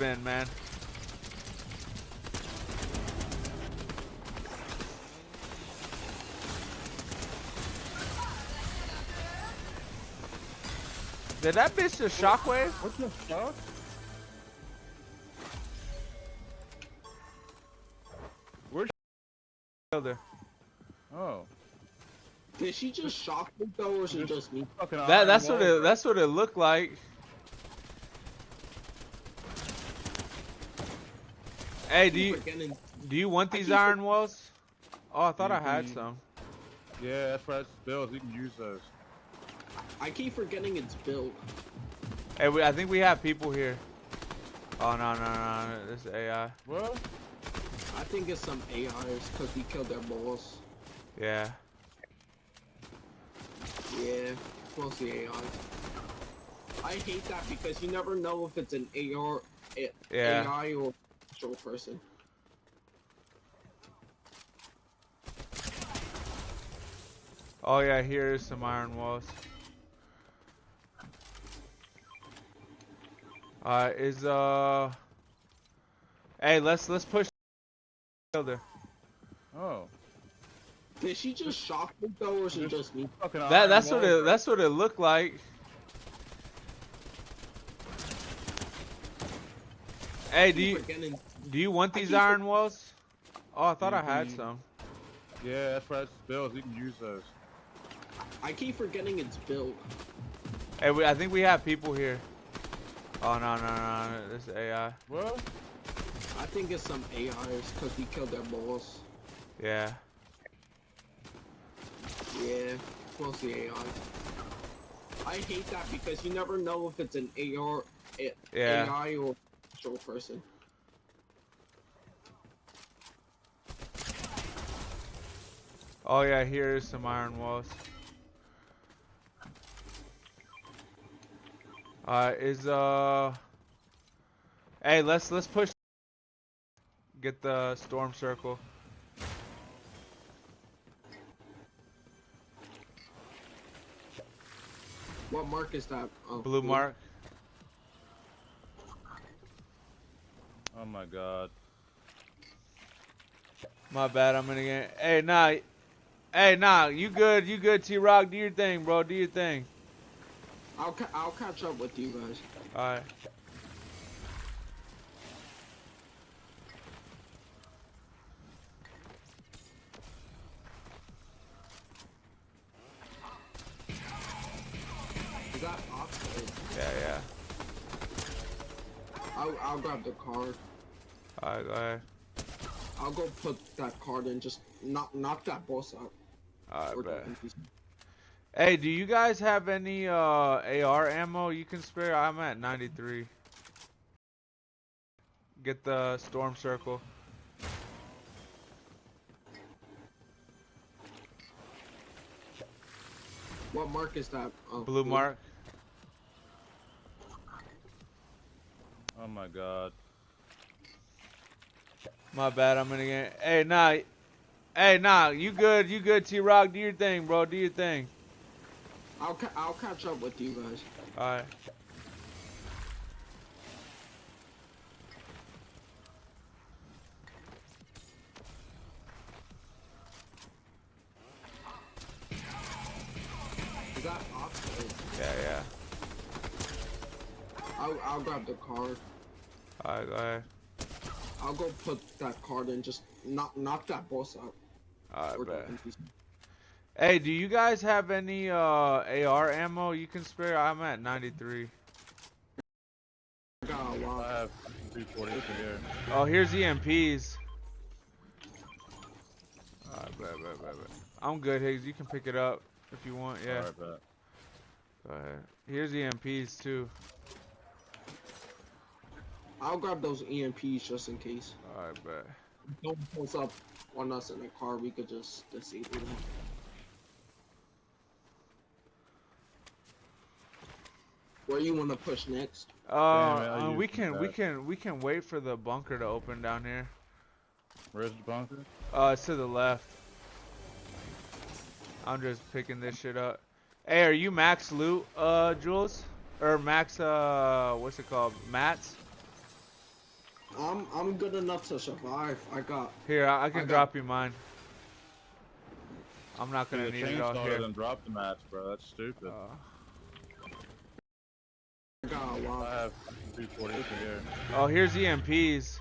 been, man. Did that bitch just shockwave? What the fuck? Where's Killed her. Oh. Did she just shock me though, or is it just me? That's what it looked like. Hey, do you want these iron walls? Oh, I thought I had some. Yeah, that's right. Bills. You can use those. I keep forgetting it's built. Hey, I think we have people here. Oh no, this is AI. What? I think it's some AIs because we killed their boss. Yeah. Yeah, mostly AIs. I hate that because you never know if it's an AR, AI or actual person. Oh yeah, here is some iron walls. Hey, let's push. Killed her. Oh. Did she just shock me though, or is it just me? That's what it looked like. Hey, do you want these iron walls? Oh, I thought I had some. Yeah, that's right. Bills. You can use those. I keep forgetting it's built. Hey, I think we have people here. Oh no, this is AI. What? I think it's some AIs because we killed their boss. Yeah. Yeah, mostly AIs. I hate that because you never know if it's an AR, AI or actual person. Oh yeah, here is some iron walls. Hey, let's push. Get the storm circle. What mark is that? Blue mark. Oh my god. My bad, I'm gonna get. Hey, nah, you good, T-Rock, do your thing, bro, do your thing. I'll catch up with you guys. Alright. Is that Oxford? Yeah. I'll grab the card. Alright, go ahead. I'll go put that card in. Just knock that boss out. Alright, bet. Hey, do you guys have any AR ammo you can spare? I'm at 93. Get the storm circle. What mark is that? Blue mark. Oh my god. My bad, I'm gonna get. Hey, nah, you good, T-Rock, do your thing, bro, do your thing. I'll catch up with you guys. Alright. Is that Oxford? Yeah. I'll grab the card. Alright, go ahead. I'll go put that card in. Just knock that boss out. Alright, bet. Hey, do you guys have any AR ammo you can spare? I'm at 93. I got a lot. I have 340 here. Oh, here's EMPs. Alright, bet. I'm good, Higgs. You can pick it up if you want. Yeah. Alright, bet. Go ahead. Here's EMPs too. I'll grab those EMPs just in case. Alright, bet. Don't post up on us in the car. We could just disable them. Where you want to push next? We can wait for the bunker to open down here. Where's the bunker? It's to the left. I'm just picking this shit up. Hey, are you max loot, Jules? Or max, what's it called? Mats? I'm good enough to survive. I got. Here, I can got- drop you mine. I'm not gonna Dude, need the it out chainsaw here. didn't drop the match, bro. That's stupid. I got a lot. I have 243 here. Oh, here's EMPs.